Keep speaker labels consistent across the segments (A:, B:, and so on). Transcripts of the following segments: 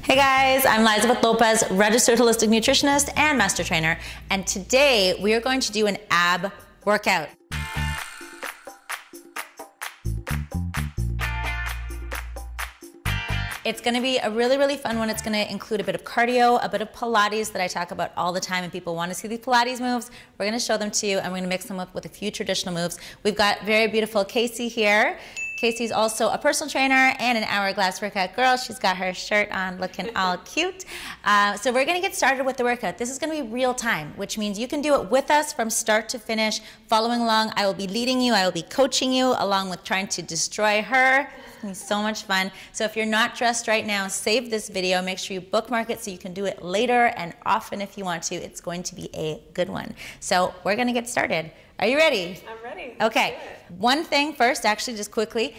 A: Hey guys, I'm LYZABETH LOPEZ, registered holistic nutritionist and master trainer, and today we are going to do an ab workout. It's going to be a really fun one. It's going to include a bit of cardio, a bit of Pilates that I talk about all the time, and people want to see these Pilates moves. We're going to show them to you, and we're going to mix them up with a few traditional moves. We've got very beautiful Casey here. Casey's also a personal trainer and an hourglass workout girl. She's got her shirt on looking all cute. So we're gonna get started with the workout. This is gonna be real time, which means you can do it with us from start to finish, following along. I will be leading you, I will be coaching you along with trying to destroy her. It's gonna be so much fun. So if you're not dressed right now, save this video. Make sure you bookmark it so you can do it later and often if you want to. It's going to be a good one. So we're gonna get started. Are you ready?
B: I'm ready.
A: Okay. One thing first, actually, just quickly,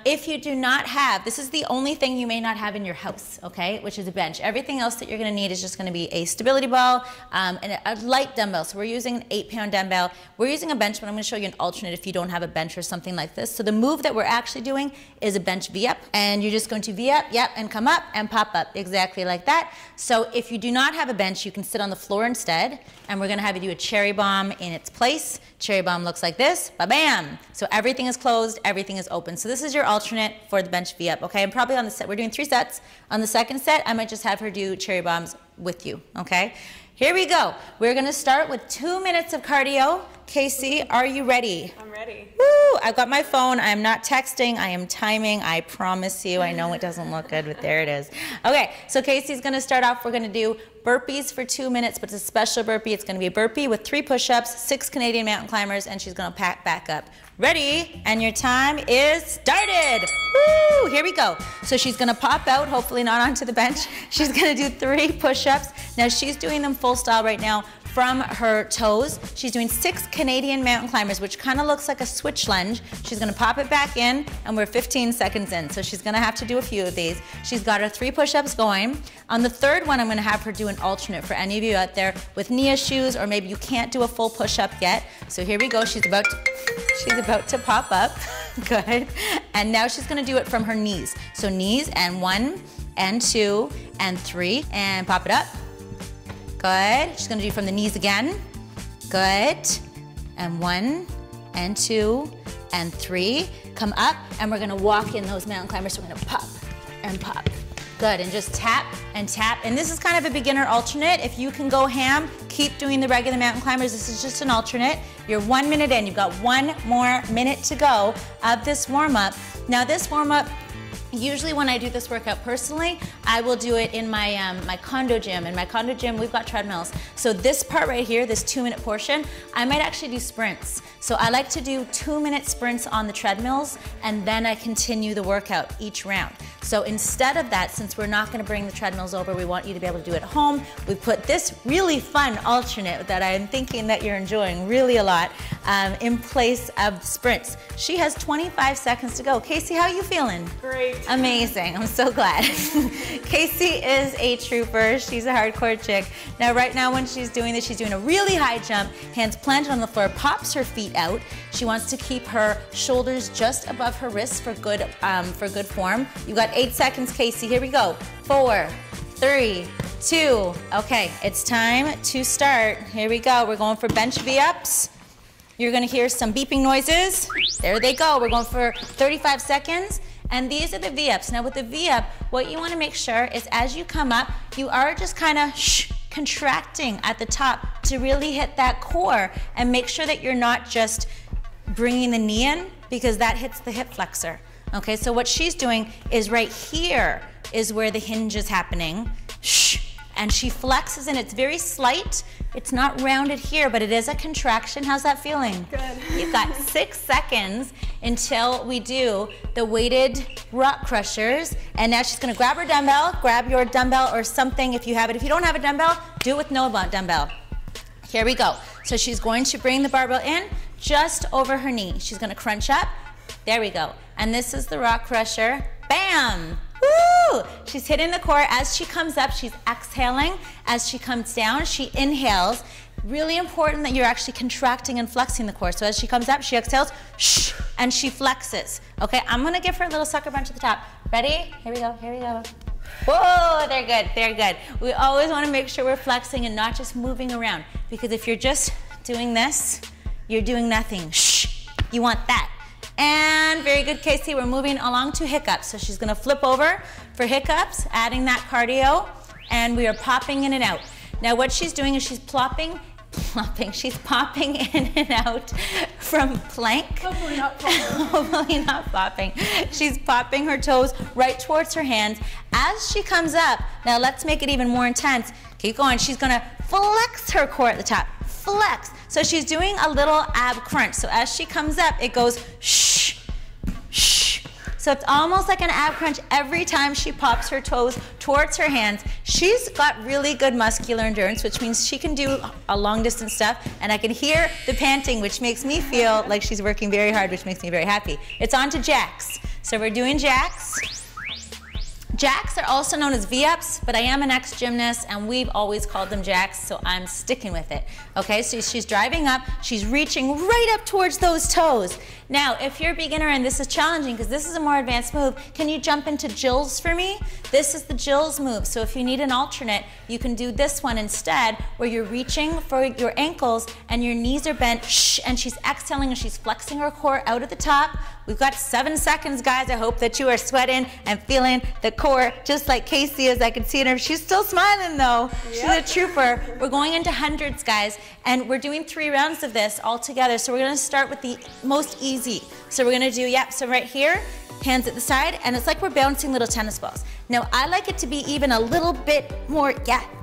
A: if you do not have, this is the only thing you may not have in your house, okay, which is a bench. Everything else that you're going to need is just going to be a stability ball and a light dumbbell. So we're using an 8-pound dumbbell. We're using a bench, but I'm going to show you an alternate if you don't have a bench or something like this. So the move that we're actually doing is a bench V-up, and you're just going to V-up, yep, and come up and pop up, exactly like that. So if you do not have a bench, you can sit on the floor instead, and we're going to have you do a cherry bomb in its place. Cherry bomb looks like this, ba-bam. So everything is closed, everything is open. So this is your alternate for the bench V-up, okay? And probably on the set, we're doing 3 sets. On the second set, I might just have her do cherry bombs with you, okay? Here we go. We're gonna start with 2 minutes of cardio. Casey, are you ready?
B: I'm ready.
A: Woo! I've got my phone. I am not texting. I am timing. I promise you. I know it doesn't look good, but there it is. Okay, so Casey's gonna start off. We're gonna do burpees for 2 minutes, but it's a special burpee. It's gonna be a burpee with 3 push-ups, 6 Canadian mountain climbers, and she's gonna pack back up. Ready? And your time is started. Woo! Here we go. So she's gonna pop out, hopefully not onto the bench. She's gonna do 3 push-ups. Now she's doing them full style right now from her toes. She's doing 6 Canadian mountain climbers, which kind of looks like a switch lunge. She's gonna pop it back in, and we're 15 seconds in, so she's gonna have to do a few of these. She's got her 3 push-ups going. On the third one, I'm gonna have her do an alternate for any of you out there with Nia shoes, or maybe you can't do a full push-up yet. So here we go, she's about to pop up. Good. And now she's gonna do it from her knees. So knees, and 1, and 2, and 3, and pop it up. Good. She's gonna do from the knees again. Good. And 1, and 2, and 3. Come up, and we're gonna walk in those mountain climbers. So we're gonna pop and pop. Good, and just tap and tap. And this is kind of a beginner alternate. If you can go ham, keep doing the regular mountain climbers. This is just an alternate. You're 1 minute in. You've got 1 more minute to go of this warm-up. Now this warm-up, usually when I do this workout personally, I will do it in my my condo gym. In my condo gym, we've got treadmills. So this part right here, this 2-minute portion, I might actually do sprints. So I like to do 2-minute sprints on the treadmills, and then I continue the workout each round. So instead of that, since we're not gonna bring the treadmills over, we want you to be able to do it at home. We put this really fun alternate that I'm thinking that you're enjoying really a lot in place of sprints. She has 25 seconds to go. Casey, how are you feeling?
B: Great.
A: Amazing, I'm so glad. Casey is a trooper, she's a hardcore chick. Now right now when she's doing this, she's doing a really high jump, hands planted on the floor, pops her feet out. She wants to keep her shoulders just above her wrists for good form. You got 8 seconds, Casey, here we go. 4, 3, 2, okay, it's time to start. Here we go, we're going for bench V-ups. You're gonna hear some beeping noises. There they go, we're going for 35 seconds. And these are the V-ups. Now with the V-up, what you wanna make sure is as you come up, you are just kinda contracting at the top to really hit that core and make sure that you're not just bringing the knee in because that hits the hip flexor. Okay, so what she's doing is right here is where the hinge is happening. And she flexes and it's very slight. It's not rounded here, but it is a contraction. How's that feeling?
B: Good.
A: You've got 6 seconds until we do the weighted rock crushers. And now she's gonna grab her dumbbell, grab your dumbbell or something if you have it. If you don't have a dumbbell, do it with no dumbbell. Here we go. So she's going to bring the barbell in just over her knee. She's gonna crunch up. There we go. And this is the rock crusher. Bam! Woo! She's hitting the core. As she comes up, she's exhaling. As she comes down, she inhales. Really important that you're actually contracting and flexing the core. So as she comes up, she exhales, and she flexes. Okay, I'm gonna give her a little sucker punch at the top. Ready? Here we go, here we go. Whoa, they're good, they're good. We always want to make sure we're flexing and not just moving around, because if you're just doing this, you're doing nothing. Shh, you want that. And very good, Casey, we're moving along to hiccups. So she's gonna flip over for hiccups, adding that cardio, and we are popping in and out. Now what she's doing is she's she's popping in and out from plank.
B: Hopefully not flopping.
A: Hopefully not flopping. She's popping her toes right towards her hands. As she comes up, now let's make it even more intense. Keep going. She's gonna flex her core at the top. Flex. So she's doing a little ab crunch. So as she comes up, it goes shh, shh. So it's almost like an ab crunch every time she pops her toes towards her hands. She's got really good muscular endurance, which means she can do a long distance stuff, and I can hear the panting, which makes me feel like she's working very hard, which makes me very happy. It's on to jacks. So we're doing jacks. Jacks are also known as V-ups, but I am an ex-gymnast and we've always called them jacks, so I'm sticking with it. Okay, so she's driving up, she's reaching right up towards those toes. Now, if you're a beginner and this is challenging because this is a more advanced move, can you jump into Jill's for me? This is the Jill's move, so if you need an alternate, you can do this one instead, where you're reaching for your ankles and your knees are bent, shh, and she's exhaling and she's flexing her core out at the top. We've got 7 seconds, guys. I hope that you are sweating and feeling the core, just like Casey is. I can see her. She's still smiling, though. Yep. She's a trooper. We're going into hundreds, guys, and we're doing 3 rounds of this all together. So we're going to start with the most easy. So we're going to do, so right here, hands at the side, and it's like we're bouncing little tennis balls. Now, I like it to be even a little bit more,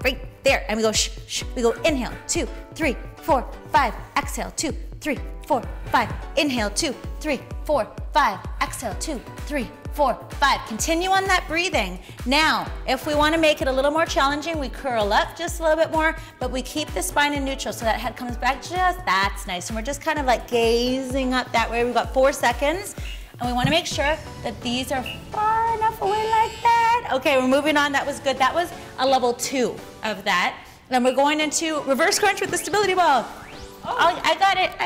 A: right there. And we go, shh, shh. We go inhale, 2, 3, 4, 5. Exhale, 2, 3, 4, 5. Inhale, 2, 3, 4, 5. Exhale, 2, 3, 4, 5. Continue on that breathing. Now, if we want to make it a little more challenging, we curl up just a little bit more, but we keep the spine in neutral so that head comes back that's nice. And we're just kind of like gazing up that way. We've got 4 seconds. And we want to make sure that these are far enough away like that. Okay, we're moving on. That was good. That was a level 2 of that. Then we're going into reverse crunch with the stability ball. Oh, I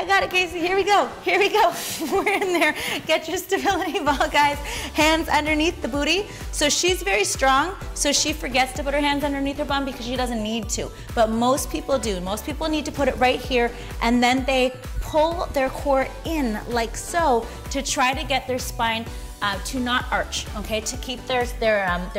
A: got it, Casey. Here we go. We're in there. Get your stability ball, guys. Hands underneath the booty. So she's very strong, so she forgets to put her hands underneath her bum because she doesn't need to. But most people do. Most people need to put it right here, and then they pull their core in like so to try to get their spine to not arch, okay, to keep their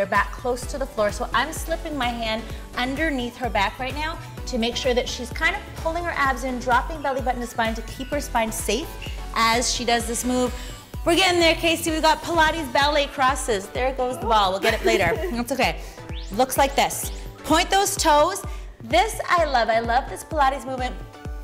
A: back close to the floor. So I'm slipping my hand underneath her back right now to make sure that she's kind of pulling her abs in, dropping belly button to spine to keep her spine safe as she does this move. We're getting there, Casey. We got Pilates ballet crosses. There goes the ball. We'll get it later. It's okay. Looks like this. Point those toes. This I love. I love this Pilates movement.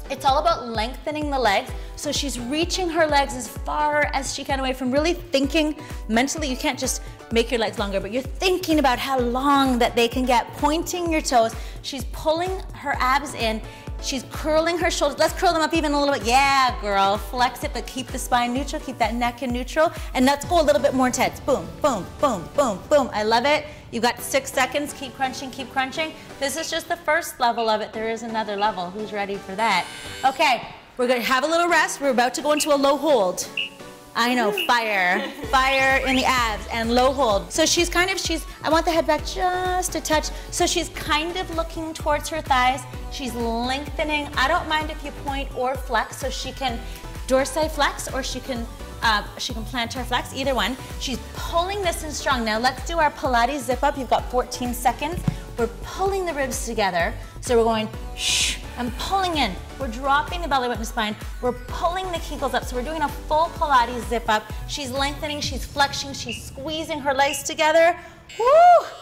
A: It's all about lengthening the legs. So she's reaching her legs as far as she can away from really thinking mentally. You can't just make your legs longer, but you're thinking about how long that they can get, pointing your toes. She's pulling her abs in. She's curling her shoulders. Let's curl them up even a little bit. Yeah, girl, flex it, but keep the spine neutral, keep that neck in neutral, and let's go a little bit more intense. Boom, boom, boom, boom, boom. I love it. You've got 6 seconds. Keep crunching, keep crunching. This is just the first level of it. There is another level. Who's ready for that? Okay, we're gonna have a little rest. We're about to go into a low hold. I know, fire in the abs and low hold. So I want the head back just a touch. So she's kind of looking towards her thighs. She's lengthening. I don't mind if you point or flex, so she can dorsiflex or she can plantar flex, either one. She's pulling this in strong. Now let's do our Pilates zip up. You've got 14 seconds. We're pulling the ribs together. So we're going shh and pulling in. We're dropping the belly button spine. We're pulling the kegels up. So we're doing a full Pilates zip up. She's lengthening, she's flexing, she's squeezing her legs together. Woo!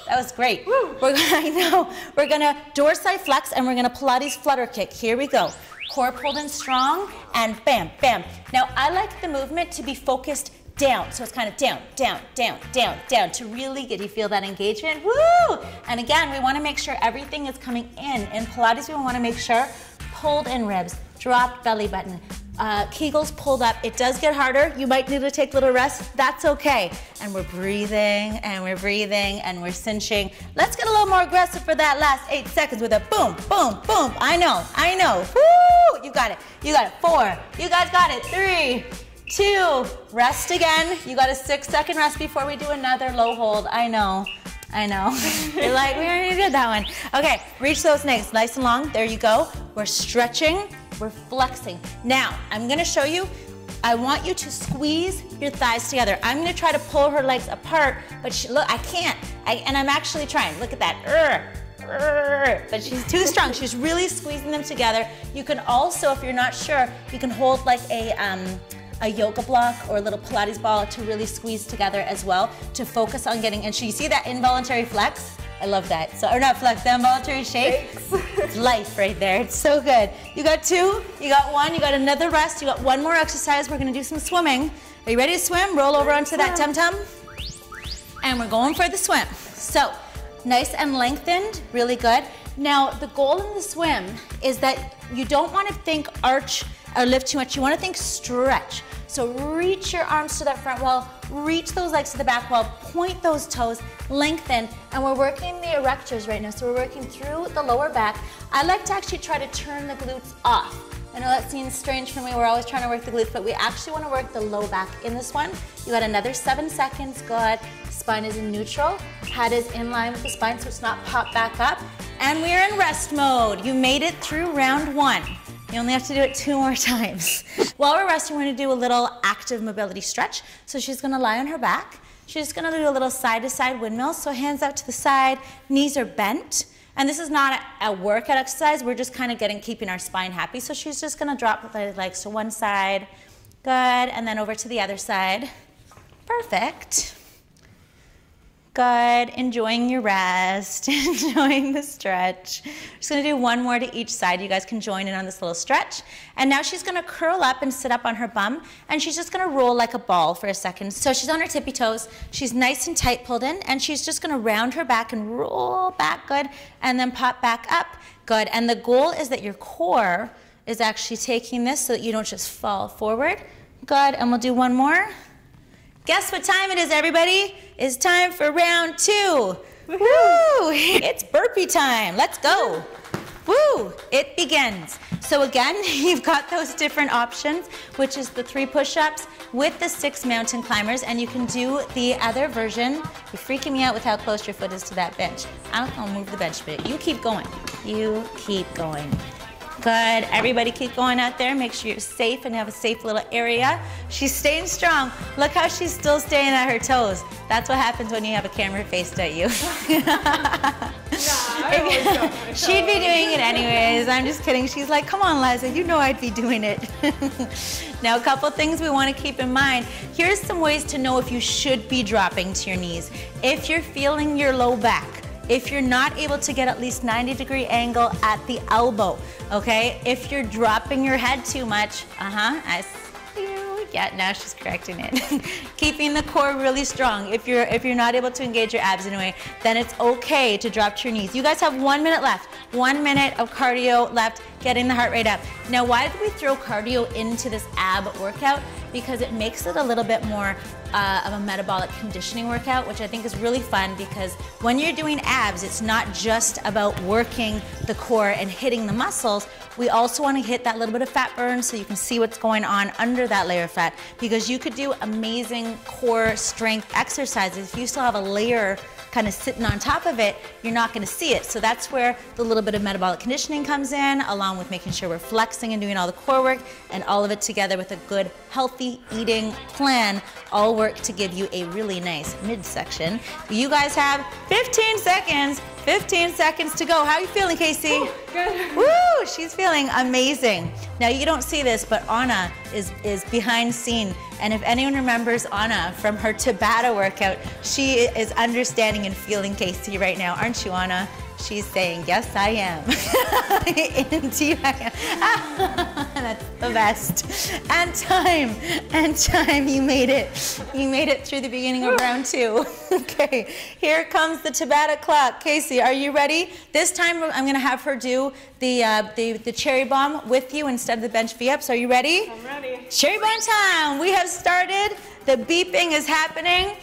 A: That was great. Woo. I know. We're gonna dorsiflex and we're gonna Pilates flutter kick. Here we go. Core pulled in strong and bam, bam. Now I like the movement to be focused down. So it's kind of down, down, down, down, down to really get you feel that engagement. Woo! And again, we want to make sure everything is coming in. In Pilates, we want to make sure pulled in ribs, dropped belly button, Kegels pulled up. It does get harder. You might need to take a little rest. That's okay. And we're breathing and we're breathing and we're cinching. Let's get a little more aggressive for that last 8 seconds with a boom, boom, boom. I know. Woo! You got it. 4. You guys got it. 3, 2. Rest again. You got a 6-second rest before we do another low hold. I know. I know. You're like, we already did that one. Okay, reach those legs nice and long. There you go. We're stretching, we're flexing. Now, I'm gonna show you, I want you to squeeze your thighs together. I'm gonna try to pull her legs apart, but look, I can't. And I'm actually trying. Look at that. But she's too strong. She's really squeezing them together. You can also, if you're not sure, you can hold like a yoga block or a little Pilates ball to really squeeze together as well to focus on getting, and so you see that involuntary flex? I love that. So, or not flex, the involuntary shake. It's life right there. It's so good. You got two, you got one, you got another rest, you got one more exercise. We're gonna do some swimming. Are you ready to swim? Roll over onto that tum-tum. And we're going for the swim. So, nice and lengthened, really good. Now, the goal in the swim is that you don't want to think arch or lift too much. You want to think stretch. So reach your arms to that front wall, reach those legs to the back wall, point those toes, lengthen, and we're working the erectors right now. So we're working through the lower back. I like to actually try to turn the glutes off. I know that seems strange for me. We're always trying to work the glutes, but we actually want to work the low back in this one. You got another 7 seconds. Good. Spine is in neutral. Head is in line with the spine, so it's not popped back up. And we're in rest mode. You made it through round 1. You only have to do it 2 more times. While we're resting, we're going to do a little active mobility stretch. So she's going to lie on her back. She's going to do a little side-to-side windmill. So hands out to the side, knees are bent. And this is not a workout exercise. We're just kind of keeping our spine happy. So she's just going to drop the legs to one side. Good. And then over to the other side. Perfect. Good, enjoying your rest, enjoying the stretch. Just gonna do one more to each side. You guys can join in on this little stretch. And now she's gonna curl up and sit up on her bum, and she's just gonna roll like a ball for a second. So she's on her tippy toes, she's nice and tight pulled in, and she's just gonna round her back and roll back, good, and then pop back up, good. And the goal is that your core is actually taking this so that you don't just fall forward. Good, and we'll do one more. Guess what time it is, everybody? It's time for round 2. Woo! It's burpee time. Let's go. Woo! It begins. So again, you've got those different options, which is the 3 push-ups with the 6 mountain climbers, and you can do the other version. You're freaking me out with how close your foot is to that bench. I'll move the bench a bit. You keep going. You keep going. Good. Everybody keep going out there. Make sure you're safe and have a safe little area. She's staying strong. Look how she's still staying at her toes. That's what happens when you have a camera faced at you. She'd be doing it anyways. I'm just kidding. She's like, come on, Liza, you know I'd be doing it. Now, a couple things we want to keep in mind. Here's some ways to know if you should be dropping to your knees. If you're feeling your low back, if you're not able to get at least 90-degree angle at the elbow, okay? If you're dropping your head too much, I see you. Yeah, now she's correcting it. Keeping the core really strong. If you're not able to engage your abs in a way, then it's okay to drop to your knees. You guys have 1 minute left. 1 minute of cardio left, getting the heart rate up. Now, why did we throw cardio into this ab workout? Because it makes it a little bit more of a metabolic conditioning workout, which I think is really fun, because when you're doing abs, it's not just about working the core and hitting the muscles. We also want to hit that little bit of fat burn so you can see what's going on under that layer of fat, because you could do amazing core strength exercises. If you still have a layer kind of sitting on top of it, you're not going to see it. So that's where the little bit of metabolic conditioning comes in, along with making sure we're flexing and doing all the core work, and all of it together with a good healthy eating plan, all work to give you a really nice midsection. You guys have 15 seconds. 15 seconds to go. How are you feeling, Casey?
B: Ooh, good.
A: Woo! She's feeling amazing. Now, you don't see this, but Anna is behind scene. And if anyone remembers Anna from her Tabata workout, she is understanding and feeling Casey right now. Aren't you, Anna? She's saying, yes, I am. Indeed, I am. That's the best. And time, you made it. You made it through the beginning of round 2. Okay, here comes the Tabata clock. Casey, are you ready? This time, I'm gonna have her do the cherry bomb with you instead of the bench V-ups. Are you ready?
B: I'm ready.
A: Cherry bomb time. We have started. The beeping is happening.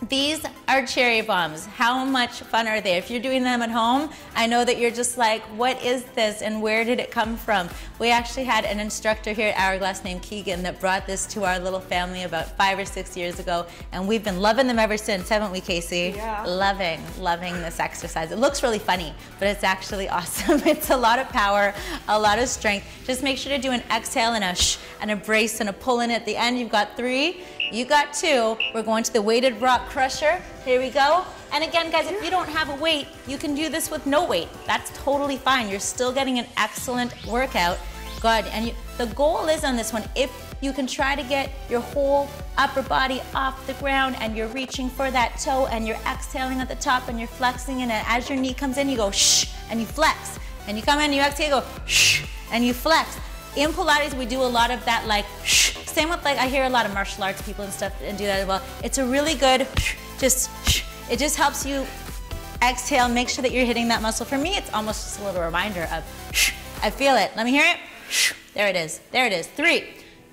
A: These are cherry bombs. How much fun are they? If you're doing them at home, I know that you're just like, what is this and where did it come from? We actually had an instructor here at Hourglass named Keegan that brought this to our little family about 5 or 6 years ago, and we've been loving them ever since, haven't we, Casey?
B: Yeah.
A: Loving this exercise. It looks really funny, but it's actually awesome. It's a lot of power, a lot of strength. Just make sure to do an exhale and a shh, and a brace and a pull in at the end. You've got 3. You got 2. We're going to the weighted rock crusher. Here we go. And again, guys, if you don't have a weight, you can do this with no weight. That's totally fine. You're still getting an excellent workout. Good. And the goal is on this one, if you can try to get your whole upper body off the ground and you're reaching for that toe and you're exhaling at the top and you're flexing, and as your knee comes in, you go shh and you flex. And you come in, you exhale, go shh and you flex. In Pilates, we do a lot of that, like shh. Same with, like, I hear a lot of martial arts people and stuff and do that as well. It's a really good just shh. It just helps you exhale, make sure that you're hitting that muscle. For me, it's almost just a little reminder of shh. I feel it. Let me hear it. Shh. There it is. There it is. 3,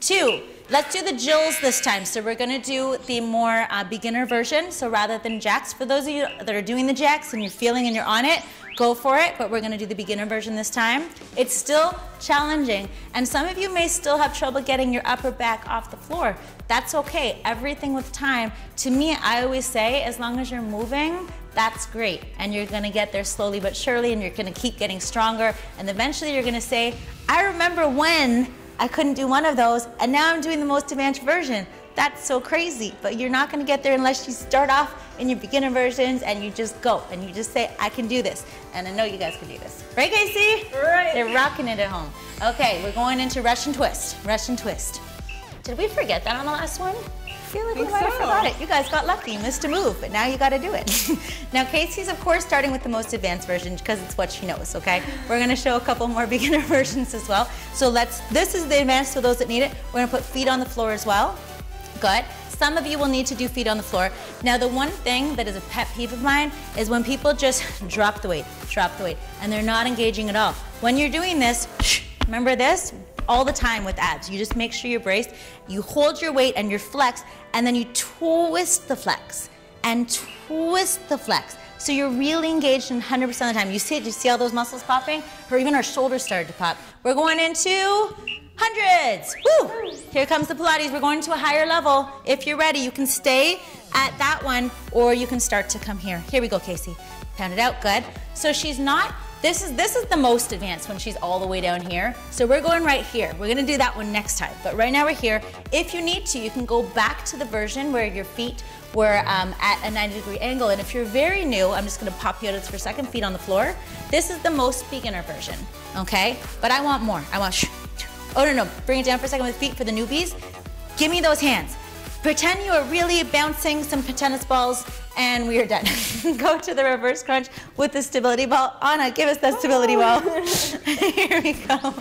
A: 2. Let's do the Jills this time. So we're gonna do the more beginner version. So rather than jacks, for those of you that are doing the jacks and you're feeling and you're on it, go for it, but we're gonna do the beginner version this time. It's still challenging, and some of you may still have trouble getting your upper back off the floor. That's okay, everything with time. To me, I always say, as long as you're moving, that's great. And you're gonna get there slowly but surely, and you're gonna keep getting stronger, and eventually you're gonna say, I remember when I couldn't do one of those, and now I'm doing the most advanced version. That's so crazy, but you're not gonna get there unless you start off in your beginner versions and you just go and you just say, I can do this. And I know you guys can do this. Right, Casey?
B: Right.
A: They're rocking it at home. Okay, we're going into Russian twist. Russian twist. Did we forget that on the last one? I feel like we might have forgot it. You guys got lucky, you missed a move, but now you gotta do it. Now, Casey's, of course, starting with the most advanced version because it's what she knows, okay? We're gonna show a couple more beginner versions as well. So this is the advanced for those that need it. We're gonna put feet on the floor as well. Good. Some of you will need to do feet on the floor. Now, the one thing that is a pet peeve of mine is when people just drop the weight, and they're not engaging at all. When you're doing this, remember this? All the time with abs. You just make sure you're braced. You hold your weight and you're flexed, and then you twist the flex and twist the flex. So you're really engaged in 100% of the time. You see it? Do you see all those muscles popping? Or even our shoulders started to pop. We're going into hundreds. Woo! Here comes the Pilates. We're going to a higher level. If you're ready, you can stay at that one, or you can start to come here. Here we go, Casey. Pound it out. Good. So she's not. This is the most advanced when she's all the way down here. So we're going right here. We're gonna do that one next time. But right now we're here. If you need to, you can go back to the version where your feet were at a 90-degree angle. And if you're very new, I'm just gonna pop you out for a second, feet on the floor. This is the most beginner version, okay? But I want more. I want, oh no, bring it down for a second with feet for the newbies. Give me those hands. Pretend you are really bouncing some tennis balls, and we are done. Go to the reverse crunch with the stability ball. Anna, give us that stability ball. Here we go.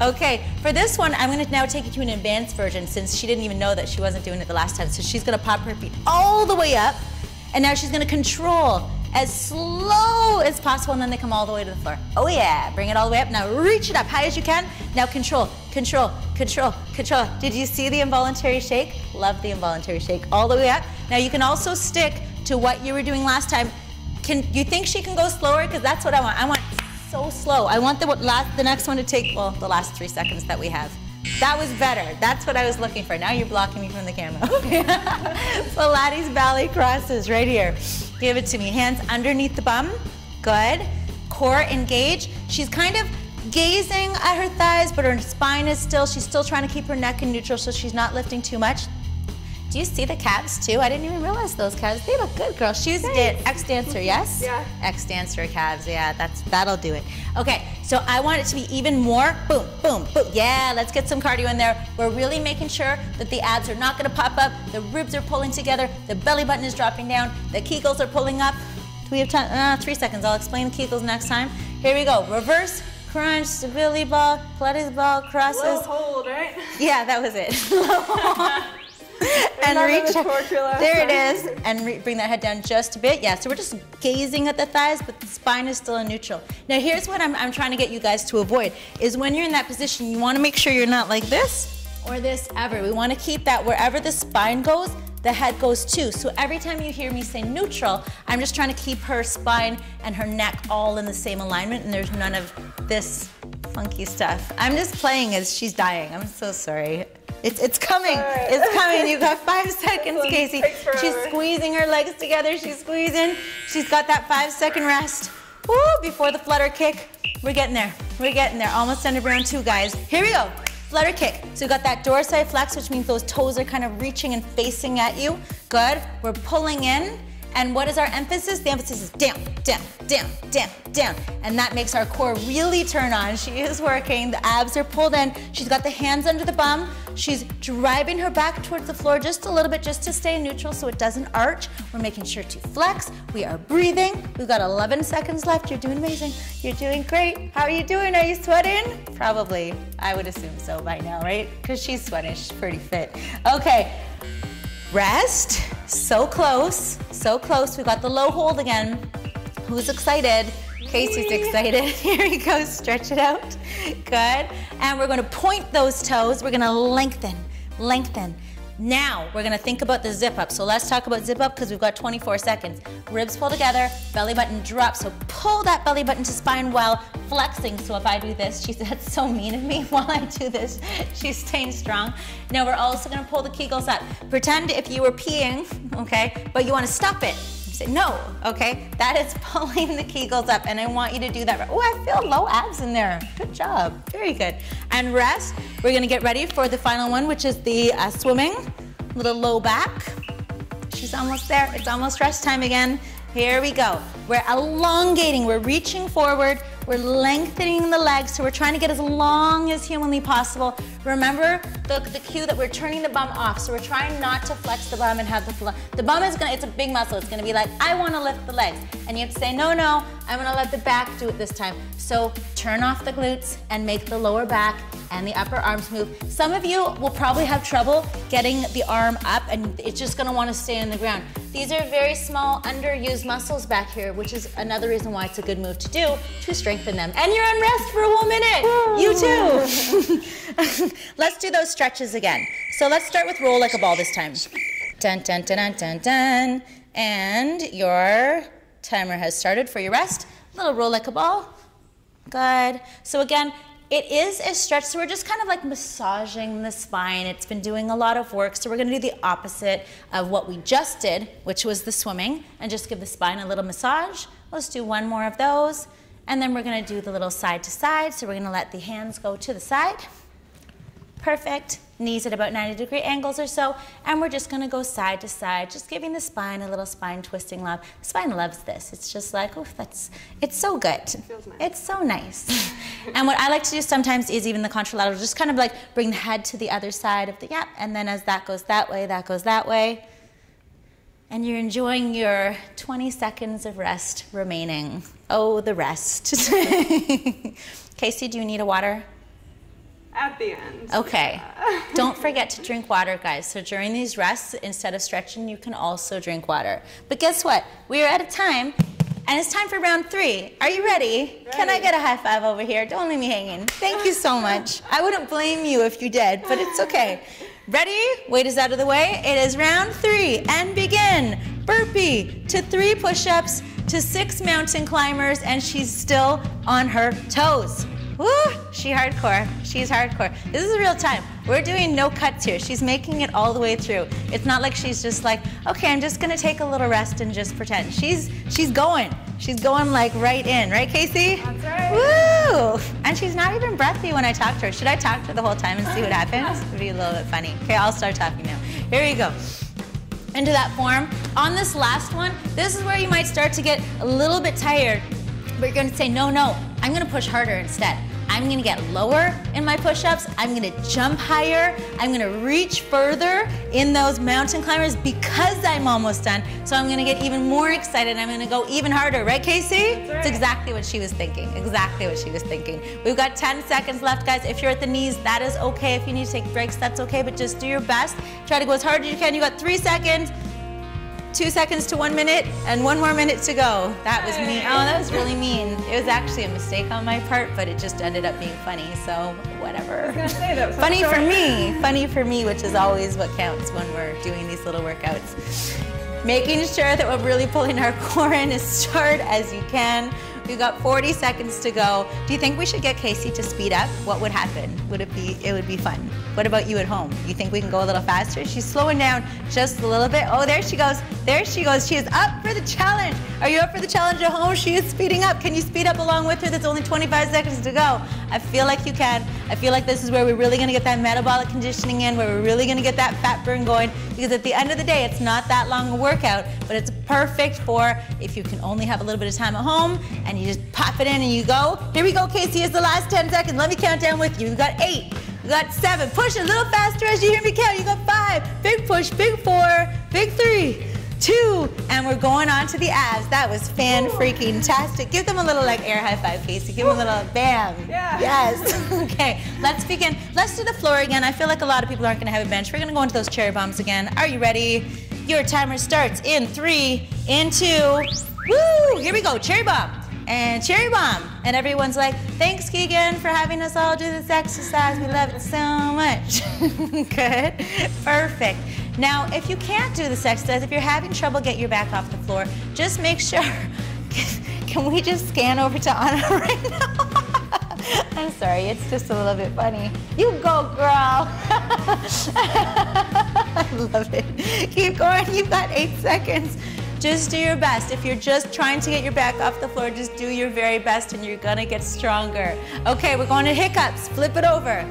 A: Okay, for this one, I'm gonna now take you to an advanced version since she didn't even know that she wasn't doing it the last time. So she's gonna pop her feet all the way up, and now she's gonna control as slow as possible, and then they come all the way to the floor. Oh yeah, bring it all the way up. Now reach it up high as you can. Now control, control, control, control. Did you see the involuntary shake? Love the involuntary shake. All the way up. Now you can also stick to what you were doing last time. Can you think she can go slower? Because that's what I want. I want so slow. I want the next one to take, well, the last 3 seconds that we have. That was better. That's what I was looking for. Now you're blocking me from the camera. Pilates ballet crosses right here. Give it to me. Hands underneath the bum. Good. Core engage. She's kind of gazing at her thighs, but her spine is still, she's still trying to keep her neck in neutral so she's not lifting too much. Do you see the calves too? I didn't even realize those calves. They look good, girl. She's ex-dancer, yes? Yeah. Ex-dancer calves, yeah, that'll do it. Okay, so I want it to be even more, boom, boom, boom. Yeah, let's get some cardio in there. We're really making sure that the abs are not gonna pop up, the ribs are pulling together, the belly button is dropping down, the kegels are pulling up. Do we have time? 3 seconds, I'll explain the kegels next time. Here we go, reverse, crunch, stability ball, Pilates ball, crosses.
B: Low hold, right?
A: Yeah, that was it. And reach, there it is, and bring that head down just a bit. Yeah, so we're just gazing at the thighs, but the spine is still in neutral. Now here's what I'm trying to get you guys to avoid, is when you're in that position, you wanna make sure you're not like this or this ever. We wanna keep that wherever the spine goes, the head goes too. So every time you hear me say neutral, I'm just trying to keep her spine and her neck all in the same alignment, and there's none of this funky stuff. I'm just playing as she's dying. I'm so sorry. It's coming. Right. It's coming. You got 5 seconds, Casey. She's squeezing her legs together. She's squeezing. She's got that 5-second rest. Woo, before the flutter kick. We're getting there. We're getting there. Almost end of round 2, guys. Here we go. Flutter kick. So we've got that dorsal flex, which means those toes are kind of reaching and facing at you. Good. We're pulling in. And what is our emphasis? The emphasis is down, down, down, down, down. And that makes our core really turn on. She is working. The abs are pulled in. She's got the hands under the bum. She's driving her back towards the floor just a little bit, just to stay neutral so it doesn't arch. We're making sure to flex. We are breathing. We've got 11 seconds left. You're doing amazing. You're doing great. How are you doing? Are you sweating? Probably. I would assume so by now, right? Because she's sweating. She's pretty fit. Okay. Rest. So close. So close. We got the low hold again. Who's excited? Casey's excited. Here we go. Stretch it out. Good. And we're going to point those toes. We're going to lengthen. Lengthen. Now, we're going to think about the zip up. So let's talk about zip up because we've got 24 seconds. Ribs pull together, belly button drop. So pull that belly button to spine while flexing. So if I do this, that's so mean of me. While I do this, she's staying strong. Now we're also going to pull the Kegels up. Pretend if you were peeing, okay, but you want to stop it. Say no, okay? That is pulling the Kegels up, and I want you to do that. Oh, I feel low abs in there. Good job. Very good. And rest. We're going to get ready for the final one, which is the swimming. Little low back. She's almost there. It's almost rest time again. Here we go. We're elongating. We're reaching forward. We're lengthening the legs, so we're trying to get as long as humanly possible. Remember the cue that we're turning the bum off, so we're trying not to flex the bum and have the bum is gonna, it's a big muscle, it's gonna be like, I wanna lift the legs. And you have to say, no, no, I'm gonna let the back do it this time. So turn off the glutes and make the lower back and the upper arms move. Some of you will probably have trouble getting the arm up and it's just gonna wanna stay on the ground. These are very small, underused muscles back here, which is another reason why it's a good move to do, to strengthen them. And you're on rest for a whole minute. Woo. You too. Let's do those stretches again. So let's start with roll like a ball this time. Dun, dun, dun, dun, dun, dun. And your timer has started for your rest. A little roll like a ball. Good. So again, it is a stretch, so we're just kind of like massaging the spine. It's been doing a lot of work, so we're gonna do the opposite of what we just did, which was the swimming, and just give the spine a little massage. Let's do one more of those, and then we're gonna do the little side to side, so we're gonna let the hands go to the side. Perfect. Knees at about 90-degree angles or so, and we're just gonna go side to side, just giving the spine a little spine twisting love. The spine loves this. It's just like, oof, it's so good. It feels nice. It's so nice. And what I like to do sometimes is even the contralateral, just kind of like bring the head to the other side of the yap, and then as that goes that way, that goes that way. And you're enjoying your 20 seconds of rest remaining. Oh, the rest. Casey, do you need a water?
B: At the end.
A: Okay.
B: Yeah.
A: Don't forget to drink water, guys. So during these rests, instead of stretching, you can also drink water. But guess what? We are at a time, and it's time for round 3. Are you ready? Can I get a high five over here? Don't leave me hanging. Thank you so much. I wouldn't blame you if you did, but it's okay. Ready? Weight is out of the way. It is round 3, and begin. Burpee to 3 push-ups to 6 mountain climbers, and she's still on her toes. Woo, she's hardcore. She's hardcore. This is a real time. We're doing no cuts here. She's making it all the way through. It's not like she's just like, okay, I'm just gonna take a little rest and just pretend. She's going. She's going like right in, right, Casey?
B: That's right.
A: Woo! And she's not even breathy when I talk to her. Should I talk to her the whole time and see what happens? It'd be a little bit funny. Okay, I'll start talking now. Here we go. Into that form. On this last one, this is where you might start to get a little bit tired, but you're gonna say, no, no, I'm gonna push harder instead. I'm gonna get lower in my push-ups. I'm gonna jump higher. I'm gonna reach further in those mountain climbers because I'm almost done. So I'm gonna get even more excited. I'm gonna go even harder, right, Casey?
B: That's right.
A: It's exactly what she was thinking. Exactly what she was thinking. We've got 10 seconds left, guys. If you're at the knees, that is okay. If you need to take breaks, that's okay, but just do your best. Try to go as hard as you can. You got 3 seconds. 2 seconds to 1 minute, and 1 more minute to go. That was mean. Oh, that was really mean. It was actually a mistake on my part, but it just ended up being funny, so whatever.
B: I was gonna say that.
A: Funny for me, which is always what counts when we're doing these little workouts. Making sure that we're really pulling our core in as hard as you can. We've got 40 seconds to go. Do you think we should get Casey to speed up? What would happen? It would be fun. What about you at home? You think we can go a little faster? She's slowing down just a little bit. Oh, there she goes. There she goes. She is up for the challenge. Are you up for the challenge at home? She is speeding up. Can you speed up along with her? There's only 25 seconds to go. I feel like you can. I feel like this is where we're really gonna get that metabolic conditioning in, where we're really gonna get that fat burn going, because at the end of the day, it's not that long a workout, but it's perfect for if you can only have a little bit of time at home and you just pop it in and you go. Here we go, Casey, it's the last 10 seconds. Let me count down with you. You got 8, you got 7. Push a little faster as you hear me count. You got 5, big push, big 4, big 3, 2, and we're going on to the abs. That was fan-freaking-tastic. Give them a little like air high five, Casey. Give them a little bam.
B: Yeah.
A: Yes. Okay, let's begin. Let's do the floor again. I feel like a lot of people aren't gonna have a bench. We're gonna go into those cherry bombs again. Are you ready? Your timer starts in 3, in 2. Woo! Here we go, cherry bomb. And cherry bomb. And everyone's like, thanks, Keegan, for having us all do this exercise. We love it so much. Good. Perfect. Now, if you can't do this exercise, if you're having trouble getting your back off the floor, just make sure, can we just scan over to Anna right now? I'm sorry, it's just a little bit funny. You go, girl. I love it. Keep going, you've got 8 seconds. Just do your best. If you're just trying to get your back off the floor, just do your very best and you're gonna get stronger. Okay, we're going to hiccups. Flip it over.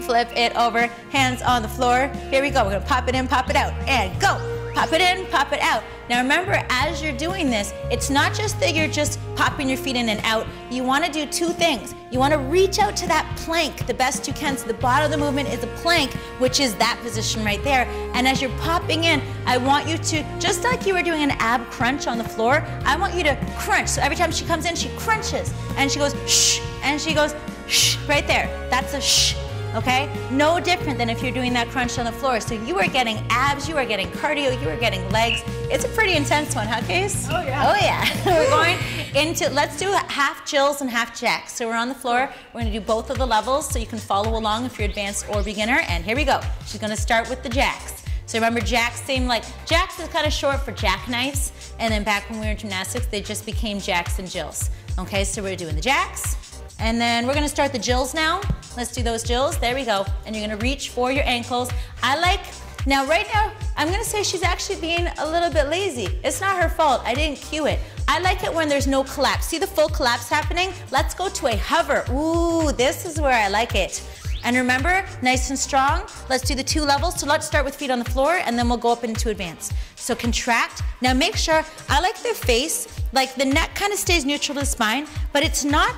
A: Flip it over, hands on the floor. Here we go, we're gonna pop it in, pop it out, and go. Pop it in, pop it out. Now remember, as you're doing this, it's not just that you're just popping your feet in and out. You wanna do 2 things. You wanna reach out to that plank the best you can. So the bottom of the movement is a plank, which is that position right there. And as you're popping in, I want you to, just like you were doing an ab crunch on the floor, I want you to crunch. So every time she comes in, she crunches. And she goes, shh, and she goes, shh, right there. That's a shh. Okay? No different than if you're doing that crunch on the floor. So you are getting abs, you are getting cardio, you are getting legs. It's a pretty intense one, huh, Case?
B: Oh, yeah.
A: Oh, yeah. We're going into, let's do half chills and half jacks. So we're on the floor. We're going to do both of the levels so you can follow along if you're advanced or beginner. And here we go. She's going to start with the jacks. So remember, jacks seem like, jacks is kind of short for jackknives. And then back when we were in gymnastics, they just became jacks and jills. Okay, so we're doing the jacks. And then we're gonna start the jills now. Let's do those jills, there we go. And you're gonna reach for your ankles. Now right now, I'm gonna say she's actually being a little bit lazy. It's not her fault, I didn't cue it. I like it when there's no collapse. See the full collapse happening? Let's go to a hover. Ooh, this is where I like it. And remember, nice and strong. Let's do the 2 levels. So let's start with feet on the floor and then we'll go up into advanced. So contract. Now make sure, I like their face, like the neck kind of stays neutral to the spine, but it's not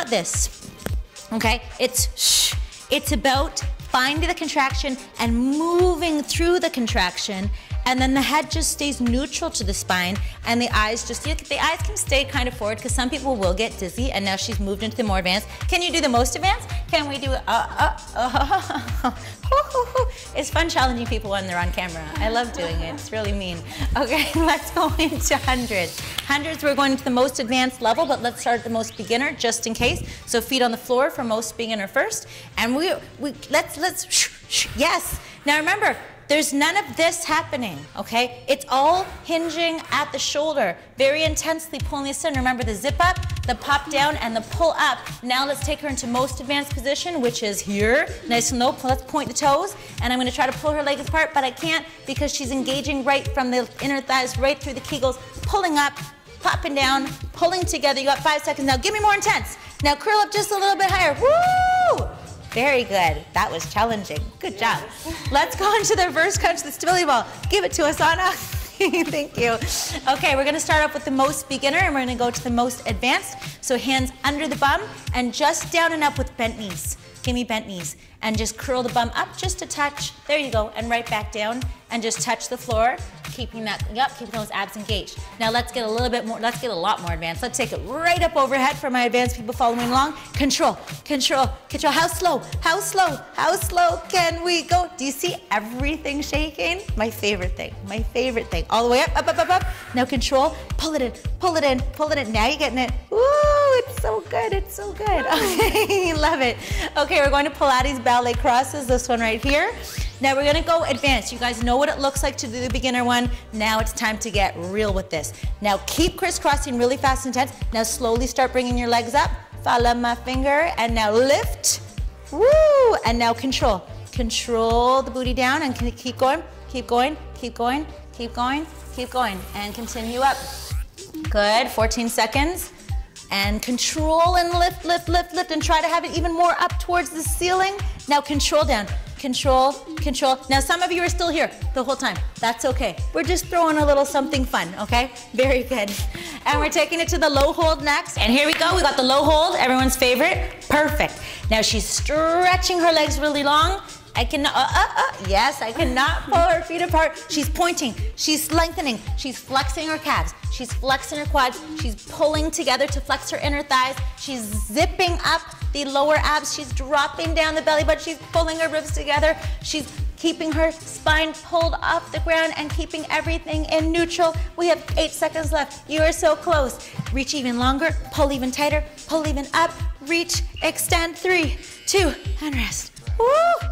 A: this, okay? It's about finding the contraction and moving through the contraction, and then the head just stays neutral to the spine, and the eyes just, the eyes can stay kind of forward because some people will get dizzy, and now she's moved into the more advanced. Can you do the most advanced? Can we do It's fun challenging people when they're on camera. I love doing it, it's really mean. Okay, let's go into hundreds. Hundreds, we're going to the most advanced level, but let's start at the most beginner just in case. So feet on the floor for most beginner first, and yes. Now remember, there's none of this happening, okay? It's all hinging at the shoulder, very intensely pulling this in. Remember the zip up, the pop down, and the pull up. Now let's take her into most advanced position, which is here, nice and low. Let's point the toes, and I'm gonna try to pull her legs apart, but I can't because she's engaging right from the inner thighs, right through the kegels, pulling up, popping down, pulling together. You got 5 seconds. Now give me more intense. Now curl up just a little bit higher. Woo! Very good. That was challenging. Good job. Let's go into the reverse crunch, the stability ball. Give it to us, Anna. Thank you. Okay, we're gonna start off with the most beginner and we're gonna go to the most advanced. So hands under the bum and just down and up with bent knees. give me bent knees. And just curl the bum up just a touch. There you go, and right back down. And just touch the floor, keeping that, keeping those abs engaged. Now let's get a little bit more, let's get a lot more advanced. Let's take it right up overhead for my advanced people following along. Control, control, control. How slow, how slow, how slow can we go? Do you see everything shaking? My favorite thing, my favorite thing. All the way up, up, up, up, up. Now control, pull it in, pull it in, pull it in. Now you're getting it. Ooh, it's so good, it's so good. Okay, love it. Okay, we're going to Pilates ballet crosses, this one right here. Now we're gonna go advanced. You guys know what it looks like to do the beginner one. Now it's time to get real with this. Now keep crisscrossing really fast and intense. Now slowly start bringing your legs up. Follow my finger, and now lift. Woo! And now control. Control the booty down and keep going, keep going, keep going, keep going, keep going. And continue up. Good, 14 seconds. And control and lift, lift, lift, lift, and try to have it even more up towards the ceiling. Now control down. Control, control. Now some of you are still here the whole time. That's okay. We're just throwing a little something fun, okay? Very good. And we're taking it to the low hold next. And here we go. We got the low hold, everyone's favorite. Perfect. Now she's stretching her legs really long. I cannot, yes, I cannot pull her feet apart. She's pointing, she's lengthening, she's flexing her calves, she's flexing her quads, she's pulling together to flex her inner thighs, she's zipping up the lower abs, she's dropping down the belly button, she's pulling her ribs together, she's keeping her spine pulled off the ground and keeping everything in neutral. We have 8 seconds left. You are so close. Reach even longer, pull even tighter, pull even up, reach, extend, 3, 2, and rest. Woo!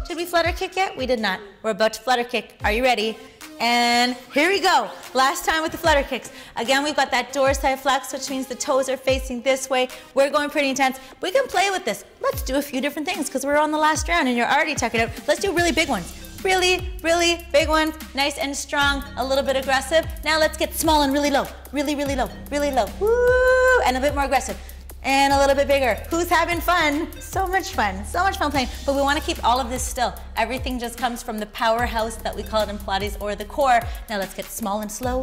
A: Did we flutter kick yet? We did not. We're about to flutter kick. Are you ready? And here we go. Last time with the flutter kicks. Again, we've got that dorsal flex, which means the toes are facing this way. We're going pretty intense. We can play with this. Let's do a few different things because we're on the last round and you're already tucking out. Let's do really big ones. Really, really big ones. Nice and strong, a little bit aggressive. Now let's get small and really low. Really, really low, really low. Woo! And a bit more aggressive. And a little bit bigger. Who's having fun? So much fun playing. But we want to keep all of this still. Everything just comes from the powerhouse that we call it in Pilates, or the core. Now let's get small and slow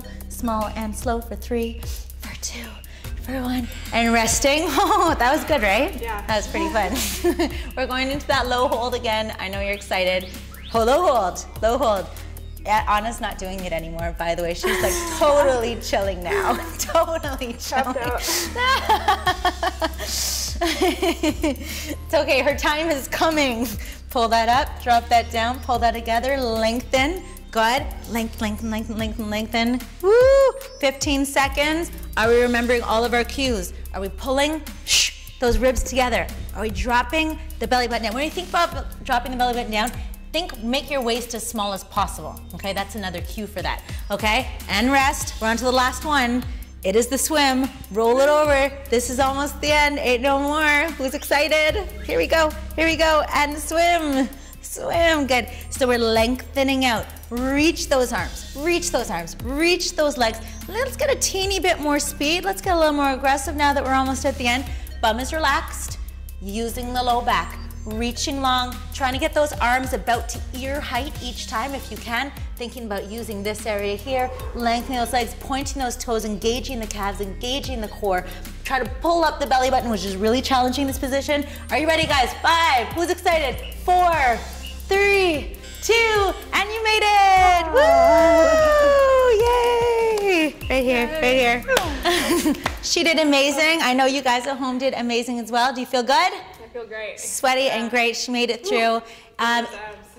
A: for 3, for 2, for 1, and resting. Oh, that was good, right?
B: Yeah.
A: That was pretty fun. We're going into that low hold again. I know you're excited. Oh, low hold, low hold. Yeah, Anna's not doing it anymore, by the way. She's like totally chilling now. Totally chilling. It's okay, her time is coming. Pull that up, drop that down, pull that together, lengthen. Good. Lengthen, lengthen, lengthen, lengthen. Woo! 15 seconds. Are we remembering all of our cues? Are we pulling those ribs together? Are we dropping the belly button down? When you think about dropping the belly button down, make your waist as small as possible. Okay, that's another cue for that. Okay, and rest. We're on to the last one. It is the swim. Roll it over. This is almost the end. Ain't no more. Who's excited? Here we go. Here we go. And swim. Swim. Good. So we're lengthening out. Reach those arms. Reach those arms. Reach those legs. Let's get a teeny bit more speed. Let's get a little more aggressive now that we're almost at the end. Bum is relaxed. Using the low back. Reaching long, trying to get those arms about to ear height each time if you can. Thinking about using this area here, lengthening those legs, pointing those toes, engaging the calves, engaging the core. Try to pull up the belly button, which is really challenging this position. Are you ready, guys? 5, who's excited? 4, 3, 2, and you made it! Woo! Yay! Right here, right here. She did amazing. I know you guys at home did amazing as well. Do you feel good?
B: I feel great.
A: Sweaty and great. She made it through.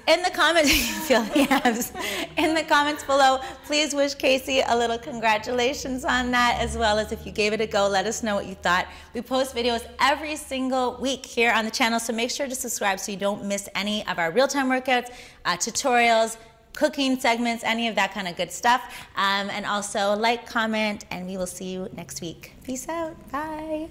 A: In the comments, you feel the abs. In the comments below, please wish Casey a little congratulations on that, as well as if you gave it a go, let us know what you thought. We post videos every single week here on the channel, so make sure to subscribe so you don't miss any of our real-time workouts, tutorials, cooking segments, any of that kind of good stuff. And also like, comment, and we will see you next week. Peace out. Bye.